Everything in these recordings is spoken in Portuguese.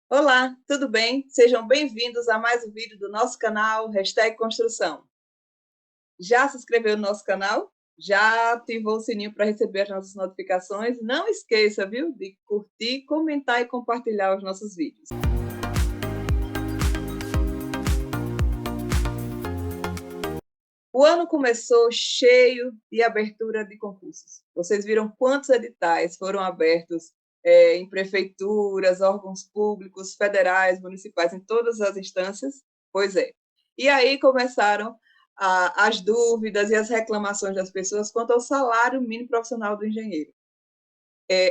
Olá, tudo bem? Sejam bem-vindos a mais um vídeo do nosso canal, Construção. Já se inscreveu no nosso canal? Já ativou o sininho para receber as nossas notificações? Não esqueça, viu, de curtir, comentar e compartilhar os nossos vídeos. O ano começou cheio de abertura de concursos. Vocês viram quantos editais foram abertos em prefeituras, órgãos públicos, federais, municipais, em todas as instâncias? Pois é. E aí começaram as dúvidas e as reclamações das pessoas quanto ao salário mínimo profissional do engenheiro.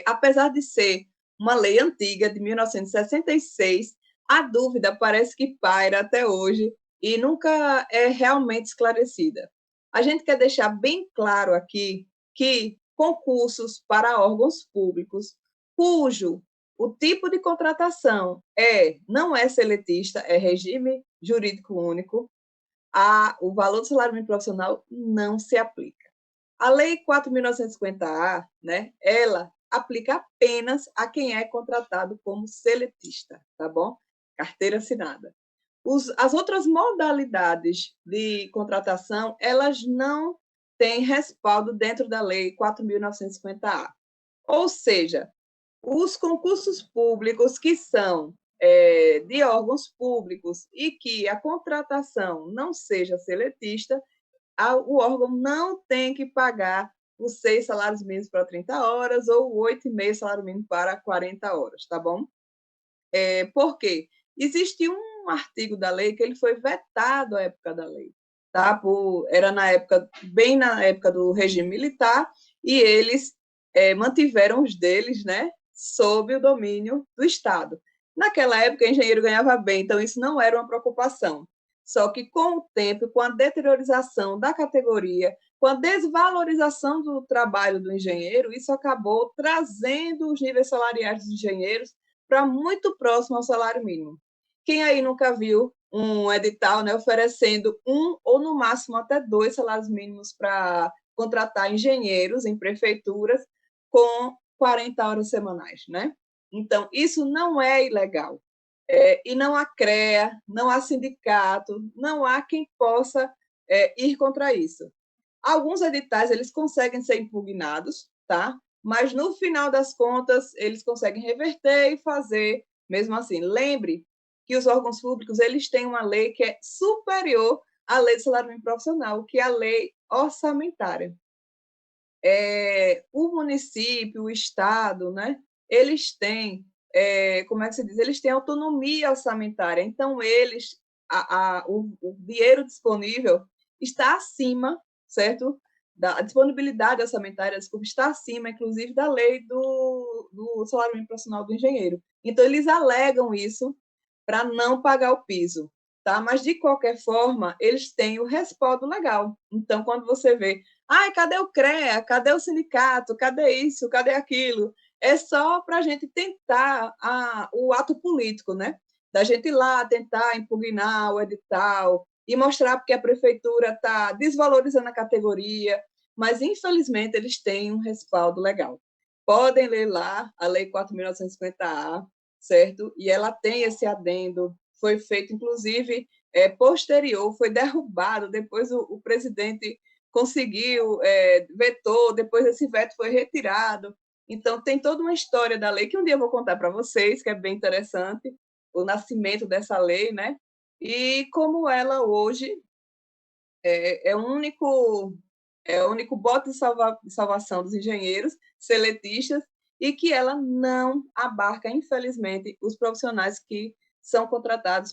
Apesar de ser uma lei antiga, de 1966, a dúvida parece que paira até hoje e nunca é realmente esclarecida. A gente quer deixar bem claro aqui que concursos para órgãos públicos, cujo o tipo de contratação não é seletista, é regime jurídico único, o valor do salário mínimo profissional não se aplica. A Lei 4.950-A, né, ela aplica apenas a quem é contratado como seletista, tá bom? Carteira assinada. As outras modalidades de contratação, elas não têm respaldo dentro da Lei 4.950-A. Ou seja, os concursos públicos que são de órgãos públicos e que a contratação não seja seletista, o órgão não tem que pagar os 6 salários mínimos para 30 horas ou 8,5 salário mínimo para 40 horas, tá bom? Por quê? Existe um artigo da lei que ele foi vetado à época da lei, tá? Era bem na época do regime militar, e eles mantiveram os deles, né, sob o domínio do Estado. Naquela época, o engenheiro ganhava bem, então isso não era uma preocupação. Só que com o tempo, com a deteriorização da categoria, com a desvalorização do trabalho do engenheiro, isso acabou trazendo os níveis salariais dos engenheiros para muito próximo ao salário mínimo. Quem aí nunca viu um edital, né, oferecendo um ou no máximo até 2 salários mínimos para contratar engenheiros em prefeituras com 40 horas semanais, né? Então, isso não é ilegal. E não há CREA, não há sindicato, não há quem possa ir contra isso. Alguns editais eles conseguem ser impugnados, tá? Mas no final das contas eles conseguem reverter e fazer mesmo assim. Lembre que os órgãos públicos eles têm uma lei que é superior à lei do salário mínimo profissional, que é a lei orçamentária. O município, o estado, né? Eles têm, como é que se diz? Eles têm autonomia orçamentária. Então o dinheiro disponível está acima, certo? A disponibilidade orçamentária, desculpa, está acima, inclusive, da lei do salário mínimo profissional do engenheiro. Então, eles alegam isso para não pagar o piso, tá? Mas, de qualquer forma, eles têm o respaldo legal. Então, quando você vê, ai, cadê o CREA? Cadê o sindicato? Cadê isso? Cadê aquilo? É só para a gente tentar o ato político, né? Da gente ir lá tentar impugnar o edital e mostrar porque a prefeitura está desvalorizando a categoria, mas, infelizmente, eles têm um respaldo legal. Podem ler lá a Lei 4.950-A, certo? E ela tem esse adendo, foi feito, inclusive, posterior, foi derrubado, depois o presidente conseguiu, vetou, depois esse veto foi retirado. Então, tem toda uma história da lei que um dia eu vou contar para vocês, que é bem interessante, o nascimento dessa lei, né? E como ela hoje é o único bote de salvação dos engenheiros seletistas e que ela não abarca, infelizmente, os profissionais que são contratados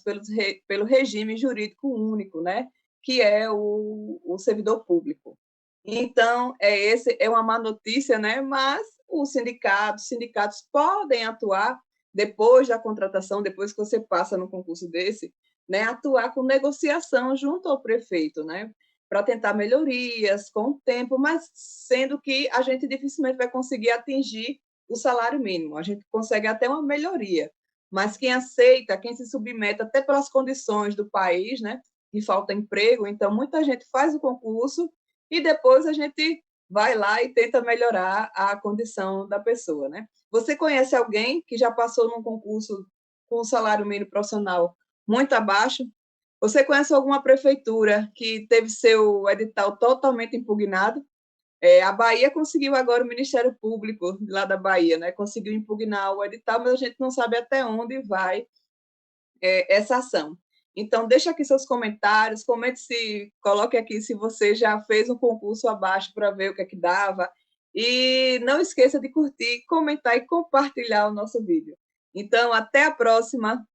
pelo regime jurídico único, né? Que é o servidor público. Então, esse é uma má notícia, né? Mas os sindicatos podem atuar depois da contratação, depois que você passa no concurso desse, né? Atuar com negociação junto ao prefeito, né? Para tentar melhorias com o tempo, mas sendo que a gente dificilmente vai conseguir atingir o salário mínimo. A gente consegue até uma melhoria, mas quem aceita, quem se submete até pelas condições do país, né? Que falta emprego, então muita gente faz o concurso e depois a gente vai lá e tenta melhorar a condição da pessoa, né? Você conhece alguém que já passou num concurso com o salário mínimo profissional muito abaixo? Você conhece alguma prefeitura que teve seu edital totalmente impugnado? A Bahia conseguiu agora, o Ministério Público lá da Bahia, né, conseguiu impugnar o edital, mas a gente não sabe até onde vai essa ação. Então, deixa aqui seus comentários, comente se, coloque aqui se você já fez um concurso abaixo para ver o que é que dava. E não esqueça de curtir, comentar e compartilhar o nosso vídeo. Então, até a próxima.